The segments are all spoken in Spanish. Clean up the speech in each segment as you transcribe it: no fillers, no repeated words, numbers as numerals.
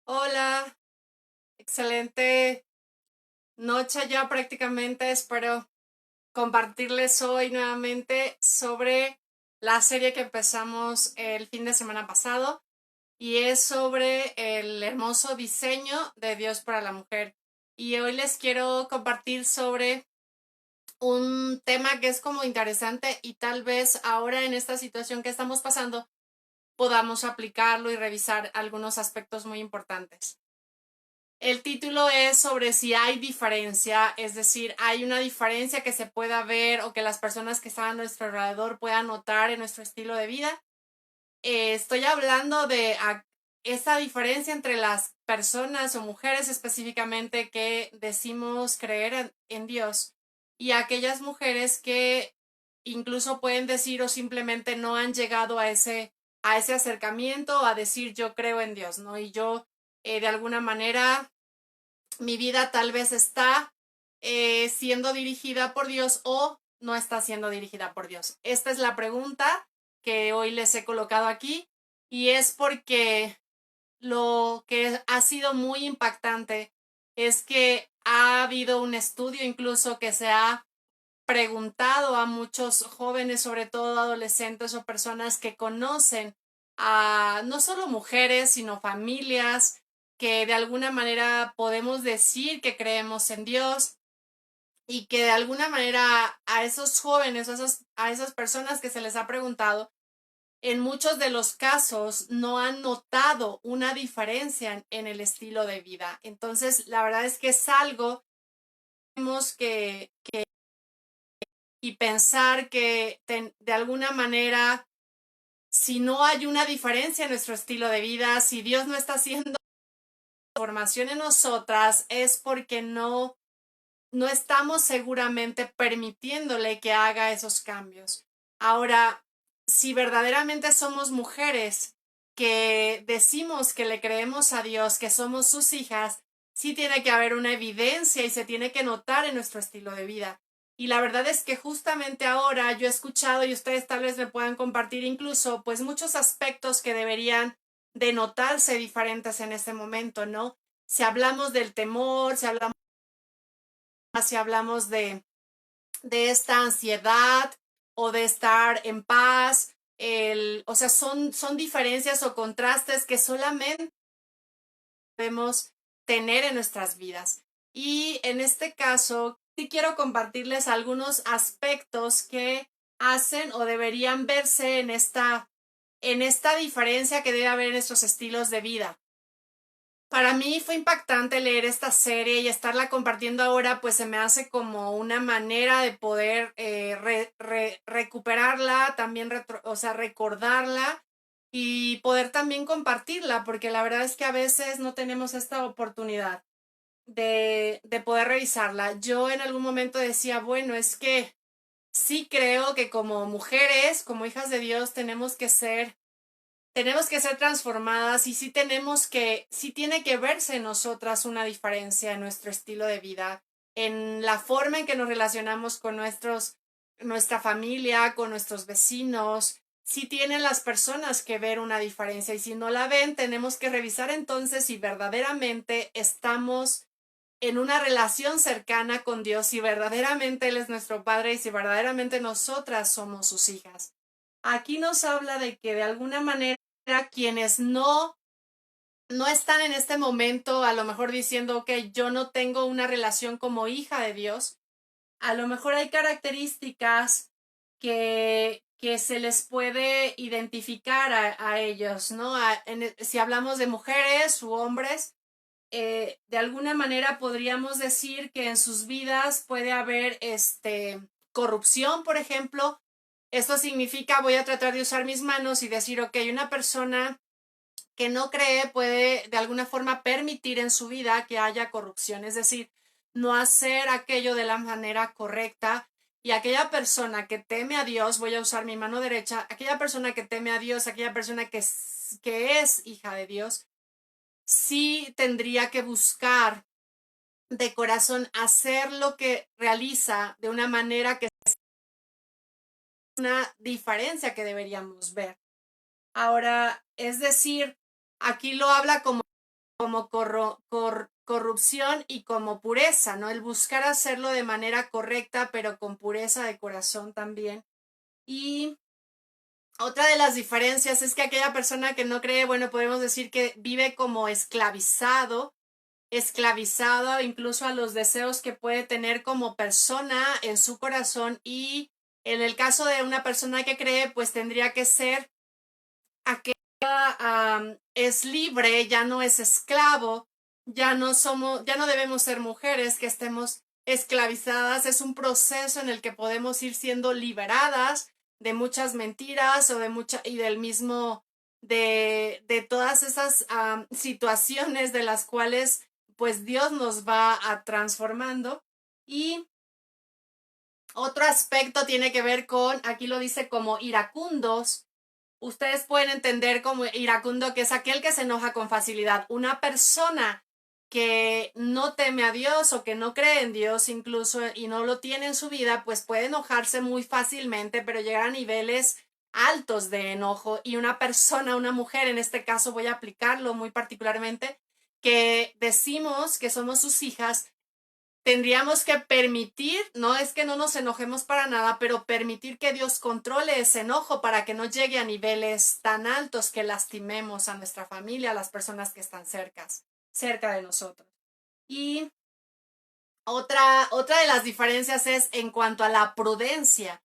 Hola, excelente noche ya prácticamente. Espero compartirles hoy nuevamente sobre la serie que empezamos el fin de semana pasado y es sobre el hermoso diseño de Dios para la mujer. Y hoy les quiero compartir sobre un tema que es como interesante y tal vez ahora en esta situación que estamos pasando podamos aplicarlo y revisar algunos aspectos muy importantes. El título es sobre si hay diferencia, es decir, hay una diferencia que se pueda ver o que las personas que están a nuestro alrededor puedan notar en nuestro estilo de vida. Estoy hablando de esa diferencia entre las personas o mujeres específicamente que decimos creer en Dios y aquellas mujeres que incluso pueden decir o simplemente no han llegado a ese acercamiento a decir yo creo en Dios, ¿no? Y yo de alguna manera mi vida tal vez está siendo dirigida por Dios o no está siendo dirigida por Dios. Esta es la pregunta que hoy les he colocado aquí y es porque lo que ha sido muy impactante es que ha habido un estudio incluso que se ha preguntado a muchos jóvenes, sobre todo adolescentes o personas que conocen a no solo mujeres, sino familias que de alguna manera podemos decir que creemos en Dios y que de alguna manera a esos jóvenes, a esas personas que se les ha preguntado, en muchos de los casos no han notado una diferencia en el estilo de vida. Entonces, la verdad es que es algo que y pensar que de alguna manera, si no hay una diferencia en nuestro estilo de vida, si Dios no está haciendo transformación en nosotras, es porque no estamos seguramente permitiéndole que haga esos cambios. Ahora, si verdaderamente somos mujeres que decimos que le creemos a Dios, que somos sus hijas, sí tiene que haber una evidencia y se tiene que notar en nuestro estilo de vida. Y la verdad es que justamente ahora yo he escuchado y ustedes tal vez me puedan compartir incluso pues muchos aspectos que deberían de notarse diferentes en este momento, ¿no? Si hablamos del temor, si hablamos de esta ansiedad o de estar en paz, o sea, son diferencias o contrastes que solamente debemos tener en nuestras vidas. Y en este caso, sí quiero compartirles algunos aspectos que hacen o deberían verse en esta diferencia que debe haber en estos estilos de vida. Para mí fue impactante leer esta serie y estarla compartiendo ahora, pues se me hace como una manera de poder recuperarla, también o sea, recordarla y poder también compartirla, porque la verdad es que a veces no tenemos esta oportunidad de poder revisarla. Yo en algún momento decía, bueno, es que sí creo que como mujeres, como hijas de Dios, tenemos que ser transformadas y sí tiene que verse en nosotras una diferencia en nuestro estilo de vida, en la forma en que nos relacionamos con nuestra familia, con nuestros vecinos. Sí tienen las personas que ver una diferencia y si no la ven, tenemos que revisar entonces si verdaderamente estamos en una relación cercana con Dios, si verdaderamente Él es nuestro Padre y si verdaderamente nosotras somos sus hijas. Aquí nos habla de que de alguna manera quienes no están en este momento a lo mejor diciendo, ok, yo no tengo una relación como hija de Dios, a lo mejor hay características que se les puede identificar a ellos, ¿no? Si hablamos de mujeres u hombres, de alguna manera podríamos decir que en sus vidas puede haber corrupción, por ejemplo. Esto significa, voy a tratar de usar mis manos y decir, ok, una persona que no cree puede de alguna forma permitir en su vida que haya corrupción, es decir, no hacer aquello de la manera correcta. Y aquella persona que teme a Dios, voy a usar mi mano derecha, aquella persona que teme a Dios, aquella persona que es hija de Dios, sí tendría que buscar de corazón hacer lo que realiza de una manera que es una diferencia que deberíamos ver. Ahora, es decir, aquí lo habla como como corrupción y como pureza, ¿no? El buscar hacerlo de manera correcta, pero con pureza de corazón también. Y otra de las diferencias es que aquella persona que no cree, bueno, podemos decir que vive como esclavizado incluso a los deseos que puede tener como persona en su corazón, y en el caso de una persona que cree, pues tendría que ser aquella es libre, ya no es esclavo, ya no debemos ser mujeres que estemos esclavizadas. Es un proceso en el que podemos ir siendo liberadas de muchas mentiras o y del mismo de todas esas situaciones de las cuales pues Dios nos va transformando. Y otro aspecto tiene que ver con, aquí lo dice como iracundos. Ustedes pueden entender como iracundo, que es aquel que se enoja con facilidad. Una persona que no teme a Dios o que no cree en Dios incluso y no lo tiene en su vida, pues puede enojarse muy fácilmente, pero llegar a niveles altos de enojo. Y una persona, una mujer, en este caso voy a aplicarlo muy particularmente, que decimos que somos sus hijas, tendríamos que permitir, no es que no nos enojemos para nada, pero permitir que Dios controle ese enojo para que no llegue a niveles tan altos que lastimemos a nuestra familia, a las personas que están cerca de nosotros. Y otra de las diferencias es en cuanto a la prudencia.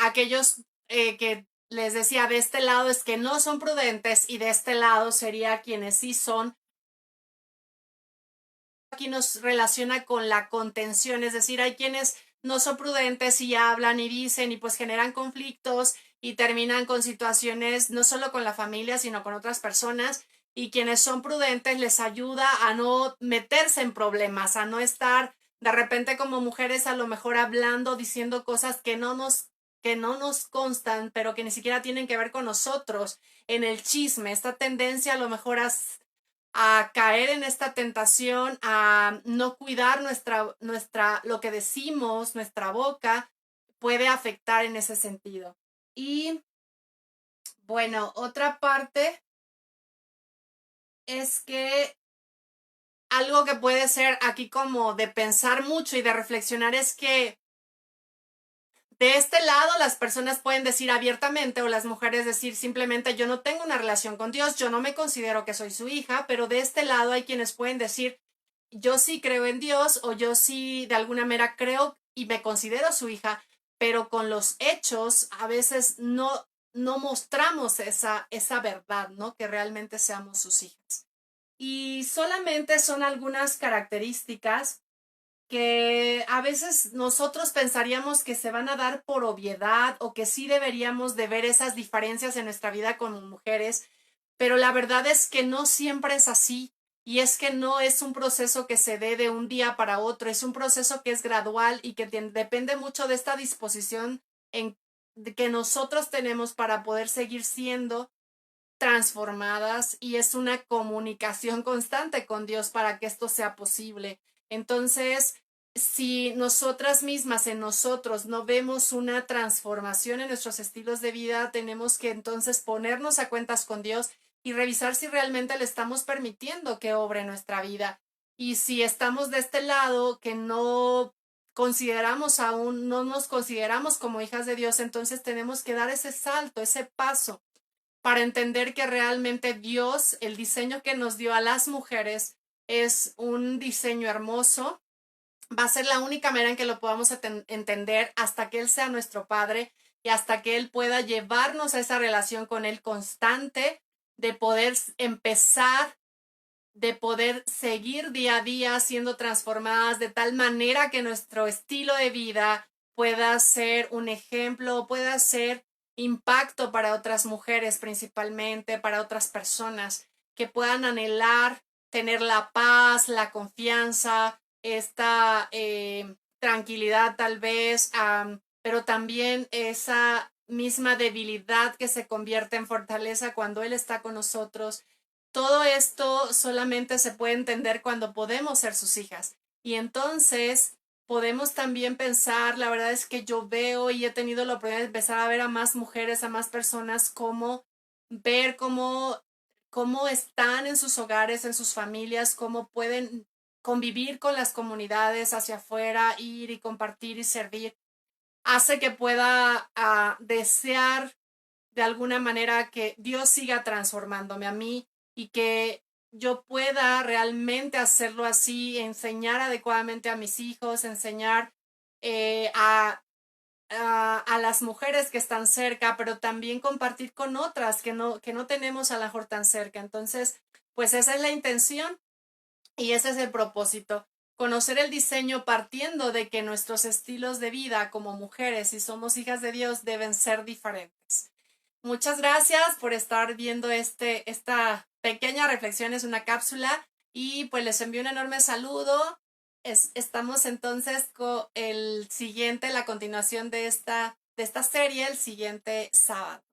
Aquellos que les decía de este lado es que no son prudentes, y de este lado sería quienes sí son. Aquí nos relaciona con la contención, es decir, hay quienes no son prudentes y hablan y dicen y pues generan conflictos y terminan con situaciones no solo con la familia, sino con otras personas, y quienes son prudentes les ayuda a no meterse en problemas, a no estar de repente como mujeres a lo mejor hablando, diciendo cosas que no nos constan, pero que ni siquiera tienen que ver con nosotros, en el chisme, esta tendencia a lo mejor a caer en esta tentación, a no cuidar lo que decimos, nuestra boca, puede afectar en ese sentido. Y bueno, otra parte es que algo que puede ser aquí como de pensar mucho y de reflexionar es que de este lado las personas pueden decir abiertamente, o las mujeres decir simplemente yo no tengo una relación con Dios, yo no me considero que soy su hija, pero de este lado hay quienes pueden decir yo sí creo en Dios, o yo sí de alguna manera creo y me considero su hija, pero con los hechos a veces no mostramos esa verdad, ¿no? Que realmente seamos sus hijas. Y solamente son algunas características que a veces nosotros pensaríamos que se van a dar por obviedad, o que sí deberíamos de ver esas diferencias en nuestra vida como mujeres, pero la verdad es que no siempre es así. Y es que no es un proceso que se dé de un día para otro, es un proceso que es gradual y que depende mucho de esta disposición que nosotros tenemos para poder seguir siendo transformadas, y es una comunicación constante con Dios para que esto sea posible. Entonces, si nosotras mismas en nosotros no vemos una transformación en nuestros estilos de vida, tenemos que entonces ponernos a cuentas con Dios y revisar si realmente le estamos permitiendo que obre en nuestra vida. Y si estamos de este lado, que no consideramos aún, no nos consideramos como hijas de Dios, entonces tenemos que dar ese salto, ese paso, para entender que realmente Dios, el diseño que nos dio a las mujeres, es un diseño hermoso. Va a ser la única manera en que lo podamos entender hasta que Él sea nuestro Padre y hasta que Él pueda llevarnos a esa relación con Él constante, de poder empezar, de poder seguir día a día siendo transformadas de tal manera que nuestro estilo de vida pueda ser un ejemplo, pueda ser impacto para otras mujeres, principalmente para otras personas que puedan anhelar tener la paz, la confianza, esta tranquilidad tal vez, pero también esa misma debilidad que se convierte en fortaleza cuando Él está con nosotros. Todo esto solamente se puede entender cuando podemos ser sus hijas. Y entonces podemos también pensar, la verdad es que yo veo y he tenido la oportunidad de empezar a ver a más mujeres, a más personas, cómo ver cómo cómo están en sus hogares, en sus familias, cómo pueden convivir con las comunidades hacia afuera, ir y compartir y servir, hace que pueda desear de alguna manera que Dios siga transformándome a mí y que yo pueda realmente hacerlo así, enseñar adecuadamente a mis hijos, enseñar eh, a, a las mujeres que están cerca, pero también compartir con otras que no tenemos a la mejor tan cerca. Entonces, pues esa es la intención y ese es el propósito. Conocer el diseño partiendo de que nuestros estilos de vida como mujeres, si somos hijas de Dios, deben ser diferentes. Muchas gracias por estar viendo esta pequeña reflexión, es una cápsula y pues les envío un enorme saludo. Estamos entonces con el siguiente, la continuación de esta serie, el siguiente sábado.